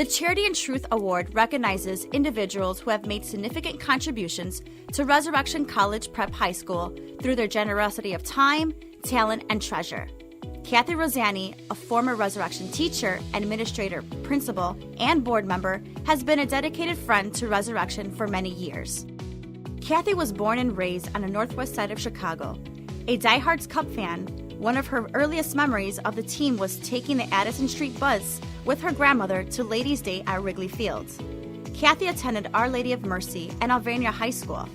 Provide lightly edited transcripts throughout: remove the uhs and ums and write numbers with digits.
The Charity and Truth Award recognizes individuals who have made significant contributions to Resurrection College Prep High School through their generosity of time, talent, and treasure. Kathy Rzany, a former Resurrection teacher, administrator, principal, and board member, has been a dedicated friend to Resurrection for many years. Kathy was born and raised on the northwest side of Chicago. A diehard Cub fan, one of her earliest memories of the team was taking the Addison Street Buzz with her grandmother to Ladies' Day at Wrigley Field. Kathy attended Our Lady of Mercy and Alvernia High School.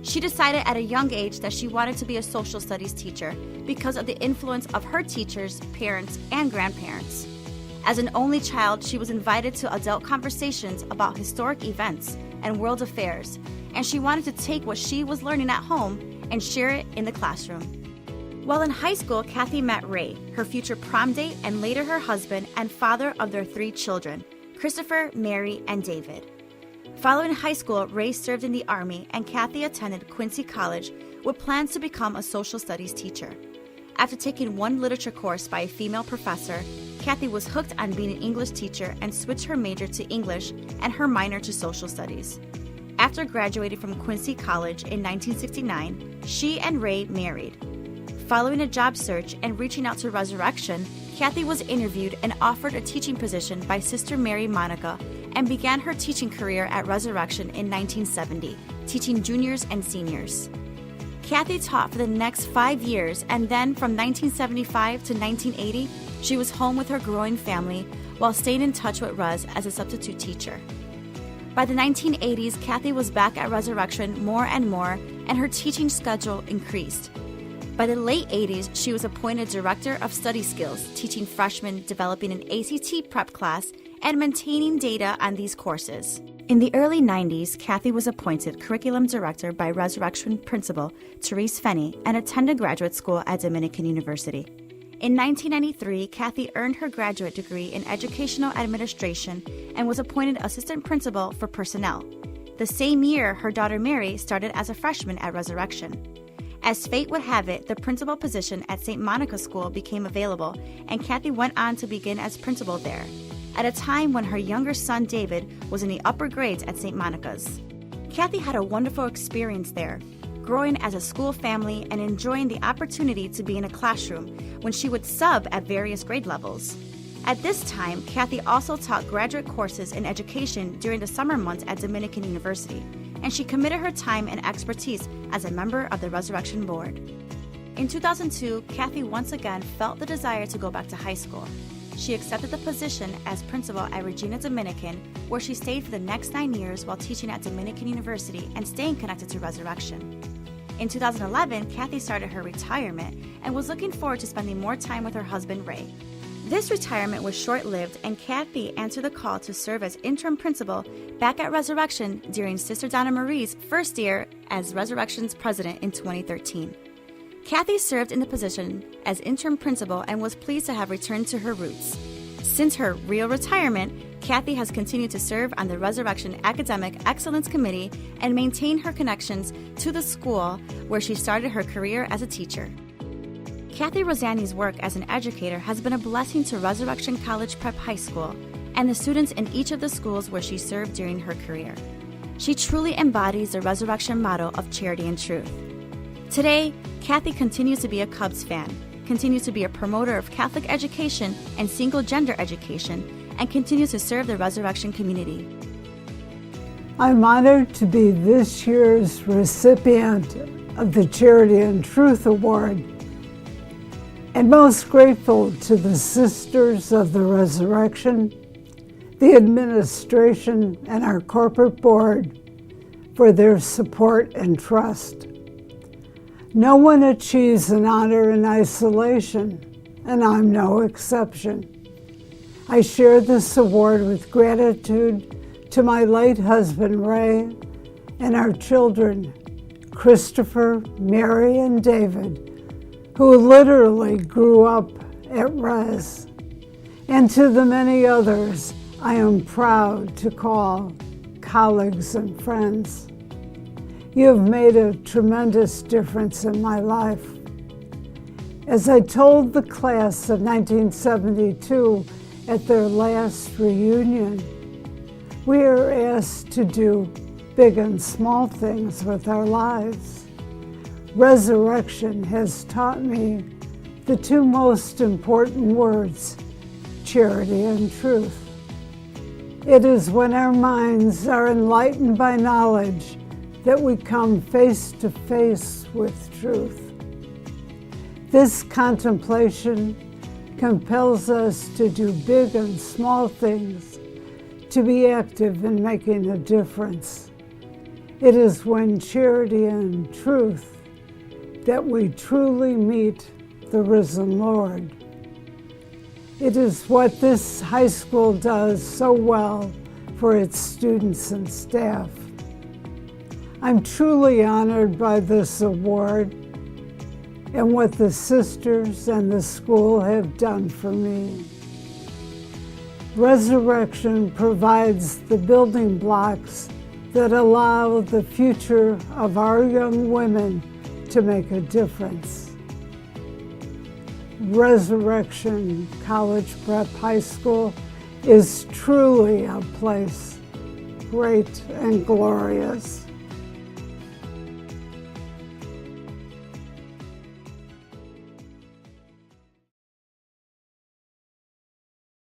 She decided at a young age that she wanted to be a social studies teacher because of the influence of her teachers, parents, and grandparents. As an only child, she was invited to adult conversations about historic events and world affairs, and she wanted to take what she was learning at home and share it in the classroom. While in high school, Kathy met Ray, her future prom date and later her husband and father of their 3 children, Christopher, Mary, and David. Following high school, Ray served in the Army and Kathy attended Quincy College with plans to become a social studies teacher. After taking one literature course by a female professor, Kathy was hooked on being an English teacher and switched her major to English and her minor to social studies. After graduating from Quincy College in 1969, she and Ray married. Following a job search and reaching out to Resurrection, Kathy was interviewed and offered a teaching position by Sister Mary Monica and began her teaching career at Resurrection in 1970, teaching juniors and seniors. Kathy taught for the next 5 years, and then from 1975 to 1980, she was home with her growing family while staying in touch with Res as a substitute teacher. By the 1980s, Kathy was back at Resurrection more and more, and her teaching schedule increased. By the late 80s, she was appointed Director of Study Skills, teaching freshmen developing an ACT prep class and maintaining data on these courses. In the early 90s, Kathy was appointed Curriculum Director by Resurrection Principal Therese Fenney and attended graduate school at Dominican University. In 1993, Kathy earned her graduate degree in Educational Administration and was appointed Assistant Principal for Personnel. The same year, her daughter Mary started as a freshman at Resurrection. As fate would have it, the principal position at St. Monica School became available, and Kathy went on to begin as principal there, at a time when her younger son David was in the upper grades at St. Monica's. Kathy had a wonderful experience there, growing as a school family and enjoying the opportunity to be in a classroom when she would sub at various grade levels. At this time, Kathy also taught graduate courses in education during the summer months at Dominican University, and she committed her time and expertise as a member of the Resurrection Board. In 2002, Kathy once again felt the desire to go back to high school. She accepted the position as principal at Regina Dominican, where she stayed for the next 9 years while teaching at Dominican University and staying connected to Resurrection. In 2011, Kathy started her retirement and was looking forward to spending more time with her husband, Ray. This retirement was short-lived, and Kathy answered the call to serve as interim principal back at Resurrection during Sister Donna Marie's first year as Resurrection's president in 2013. Kathy served in the position as interim principal and was pleased to have returned to her roots. Since her real retirement, Kathy has continued to serve on the Resurrection Academic Excellence Committee and maintain her connections to the school where she started her career as a teacher. Kathy Rzany's work as an educator has been a blessing to Resurrection College Prep High School and the students in each of the schools where she served during her career. She truly embodies the Resurrection motto of charity and truth. Today, Kathy continues to be a Cubs fan, continues to be a promoter of Catholic education and single-gender education, and continues to serve the Resurrection community. I'm honored to be this year's recipient of the Charity and Truth Award, and most grateful to the Sisters of the Resurrection, the administration, and our corporate board for their support and trust. No one achieves an honor in isolation, and I'm no exception. I share this award with gratitude to my late husband, Ray, and our children, Christopher, Mary, and David, who literally grew up at Res, and to the many others I am proud to call colleagues and friends. You have made a tremendous difference in my life. As I told the class of 1972 at their last reunion, We are asked to do big and small things with our lives. Resurrection has taught me the two most important words, charity and truth. It is when our minds are enlightened by knowledge that we come face to face with truth. This contemplation compels us to do big and small things, to be active in making a difference. It is when charity and truth that we truly meet the risen Lord. It is what this high school does so well for its students and staff. I'm truly honored by this award and what the sisters and the school have done for me. Resurrection provides the building blocks that allow the future of our young women to make a difference. Resurrection College Prep High School is truly a place great and glorious.